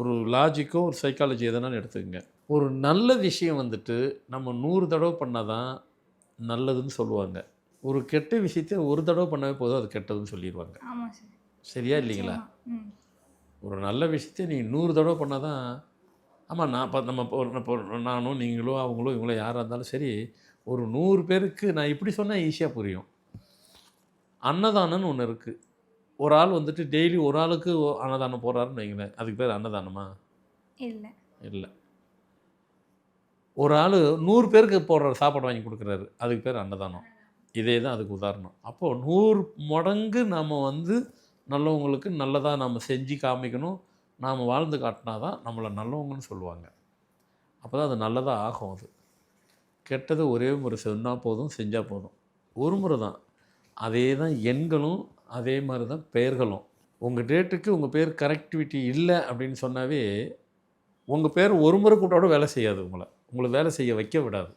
ஒரு லாஜிக்கோ ஒரு சைக்காலஜி எதனாலும் எடுத்துக்கங்க. ஒரு நல்ல விஷயம் வந்துட்டு நம்ம 100 தடவை பண்ணால் தான் நல்லதுன்னு சொல்லுவாங்க. ஒரு கெட்ட விஷயத்த ஒரு தடவை பண்ணாவே போதும் அது கெட்டதுன்னு சொல்லிருவாங்க. ஆமா சார். சரியா இல்லைங்களா? நிச்சயமா. ம். ஒரு நல்ல விஷயத்த நீ 100 தடவை பண்ணா தான் ஆமா நான் இப்ப நம்ம இப்போ நானோ, நீங்களோ, அவங்களோ, இவங்களோ யாரா இருந்தாலும் சரி, ஒரு 100 பேருக்கு நான் இப்படி சொன்னா ஈஸியா புரியும். அன்னதானம்னு ஒண்ணு இருக்கு. ஒரு ஆள் வந்துட்டு டெய்லி ஒரு ஆளுக்கு அன்னதானம் போடுறாருன்னு வைங்களேன். அதுக்கு பேர் அன்னதானமா? இல்ல. இல்ல. ஒரு ஆளு 100 பேருக்கு போடுற சாப்பாடு வாங்கி குடுக்குறாரு. அதுக்கு பேர் அன்னதானம். இதே தான் அதுக்கு உதாரணம். அப்போ 100 மடங்கு நாம வந்து நல்லவங்களுக்கு நல்லதா நாம செஞ்சு காமிக்கணும். நாம வாழ்ந்து காட்டினா தான் நம்மள நல்லவங்கன்னு சொல்லுவாங்க. அப்பதான் அது நல்லதா ஆகும் அது. கெட்டது ஒரே முறை சொன்னா போதும், செஞ்சா போதும். ஒரு முறை தான். அதே தான் எண்களும், அதே மாரி தான் பெயர்களும். உங்க டேட்டுக்கு உங்க பேர் கரெக்டிவிட்டி இல்ல அப்படின்னு சொன்னாவே, உங்க பேர் ஒரு முறை கூப்பிட்டா கூட வேலை செய்யாது உங்கள. உங்கள வேலை செய்ய வைக்க விடாது.